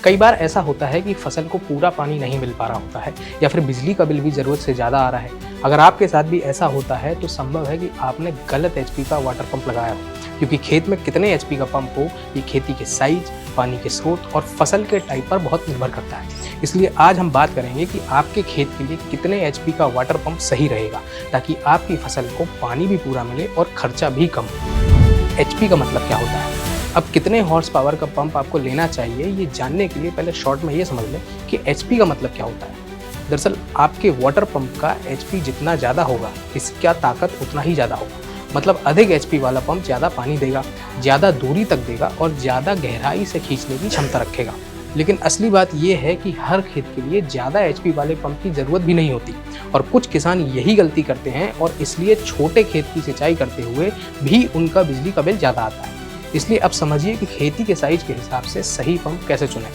कई बार ऐसा होता है कि फसल को पूरा पानी नहीं मिल पा रहा होता है या फिर बिजली का बिल भी ज़रूरत से ज़्यादा आ रहा है। अगर आपके साथ भी ऐसा होता है तो संभव है कि आपने गलत एचपी का वाटर पंप लगाया हो, क्योंकि खेत में कितने एचपी का पंप हो ये खेती के साइज, पानी के स्रोत और फसल के टाइप पर बहुत निर्भर करता है। इसलिए आज हम बात करेंगे कि आपके खेत के लिए कितने एचपी का वाटर पंप सही रहेगा, ताकि आपकी फसल को पानी भी पूरा मिले और खर्चा भी कम हो। एचपी का मतलब क्या होता है? अब कितने हॉर्स पावर का पंप आपको लेना चाहिए, ये जानने के लिए पहले शॉर्ट में ये समझ लें कि एचपी का मतलब क्या होता है। दरअसल आपके वाटर पंप का एचपी जितना ज़्यादा होगा, इसका ताकत उतना ही ज़्यादा होगा। मतलब अधिक एचपी वाला पंप ज़्यादा पानी देगा, ज़्यादा दूरी तक देगा और ज़्यादा गहराई से खींचने की क्षमता रखेगा। लेकिन असली बात यह है कि हर खेत के लिए ज़्यादा एचपी वाले पंप की ज़रूरत भी नहीं होती और कुछ किसान यही गलती करते हैं और इसलिए छोटे खेत की सिंचाई करते हुए भी उनका बिजली का बिल ज़्यादा आता है। इसलिए अब समझिए कि खेती के साइज के हिसाब से सही पंप कैसे चुनें।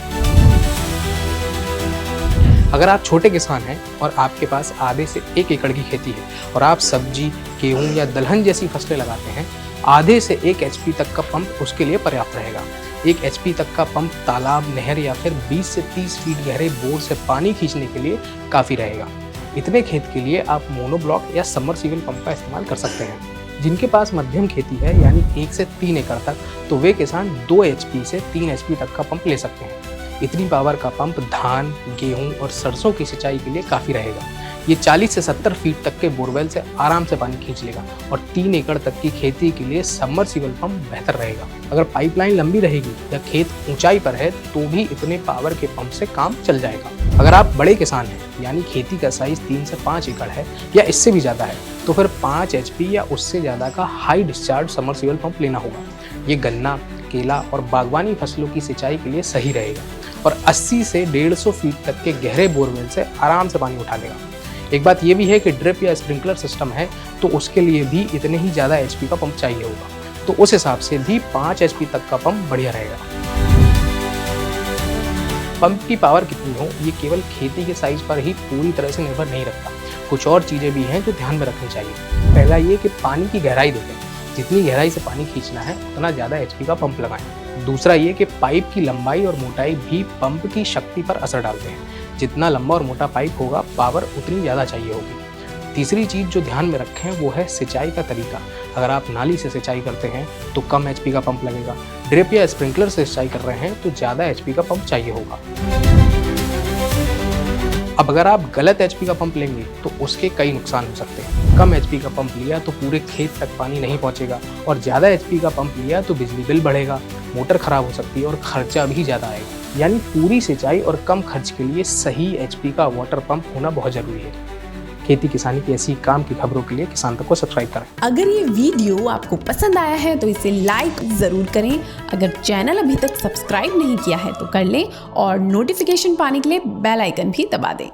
अगर आप छोटे किसान हैं और आपके पास आधे से 1 एकड़ की खेती है और आप सब्जी, गेहूं या दलहन जैसी फसलें लगाते हैं, आधे से 1 एचपी तक का पंप उसके लिए पर्याप्त रहेगा। 1 एचपी तक का पंप तालाब, नहर या फिर 20 से 30 फीट गहरे बोर से पानी खींचने के लिए काफ़ी रहेगा। इतने खेत के लिए आप मोनोब्लॉक या सबमर्सिबल पंप का इस्तेमाल कर सकते हैं। जिनके पास मध्यम खेती है यानी 1 से 3 एकड़ तक, तो वे किसान 2 एचपी से 3 एचपी तक का पंप ले सकते हैं। इतनी पावर का पंप धान, गेहूं और सरसों की सिंचाई के लिए काफ़ी रहेगा। ये 40 से 70 फीट तक के बोरवेल से आराम से पानी खींच लेगा और 3 एकड़ तक की खेती के लिए सबमर्सिबल पंप बेहतर रहेगा। अगर पाइपलाइन लंबी रहेगी या खेत ऊंचाई पर है तो भी इतने पावर के पंप से काम चल जाएगा। अगर आप बड़े किसान हैं यानी खेती का साइज 3 से 5 एकड़ है या इससे भी ज़्यादा है, तो फिर 5 एचपी या उससे ज़्यादा का हाई डिस्चार्ज सबमर्सिबल पंप लेना होगा। ये गन्ना, केला और बागवानी फसलों की सिंचाई के लिए सही रहेगा और 80 से 150 फीट तक के गहरे बोरवेल से आराम से पानी उठा लेगा। एक बात ये भी है कि ड्रिप या स्प्रिंकलर सिस्टम है तो उसके लिए भी इतने ही ज़्यादा एचपी का पंप चाहिए होगा, तो उस हिसाब से भी 5 एचपी तक का पंप बढ़िया रहेगा। पंप की पावर कितनी हो ये केवल खेती के साइज पर ही पूरी तरह से निर्भर नहीं रखता। कुछ और चीज़ें भी हैं जो ध्यान में रखनी चाहिए। पहला ये कि पानी की गहराई देखें, जितनी गहराई से पानी खींचना है उतना ज़्यादा एचपी का पंप लगाएं। दूसरा ये कि पाइप की लंबाई और मोटाई भी पंप की शक्ति पर असर डालते हैं। जितना लंबा और मोटा पाइप होगा, पावर उतनी ज़्यादा चाहिए होगी। तीसरी चीज़ जो ध्यान में रखें वो है सिंचाई का तरीका। अगर आप नाली से सिंचाई करते हैं तो कम एचपी का पंप लगेगा। ड्रिप या स्प्रिंकलर से सिंचाई कर रहे हैं तो ज़्यादा एचपी का पंप चाहिए होगा। अब अगर आप गलत एचपी का पंप लेंगे तो उसके कई नुकसान हो सकते हैं। कम एचपी का पंप लिया तो पूरे खेत तक पानी नहीं पहुंचेगा और ज़्यादा एचपी का पंप लिया तो बिजली बिल बढ़ेगा, मोटर खराब हो सकती है और खर्चा भी ज़्यादा आएगा। यानी पूरी सिंचाई और कम खर्च के लिए सही एचपी का वाटर पंप होना बहुत ज़रूरी है। खेती किसानी की ऐसी काम की खबरों के लिए किसान तक को सब्सक्राइब करें। अगर ये वीडियो आपको पसंद आया है तो इसे लाइक ज़रूर करें। अगर चैनल अभी तक सब्सक्राइब नहीं किया है तो कर लें और नोटिफिकेशन पाने के लिए बेल आइकन भी दबा दें।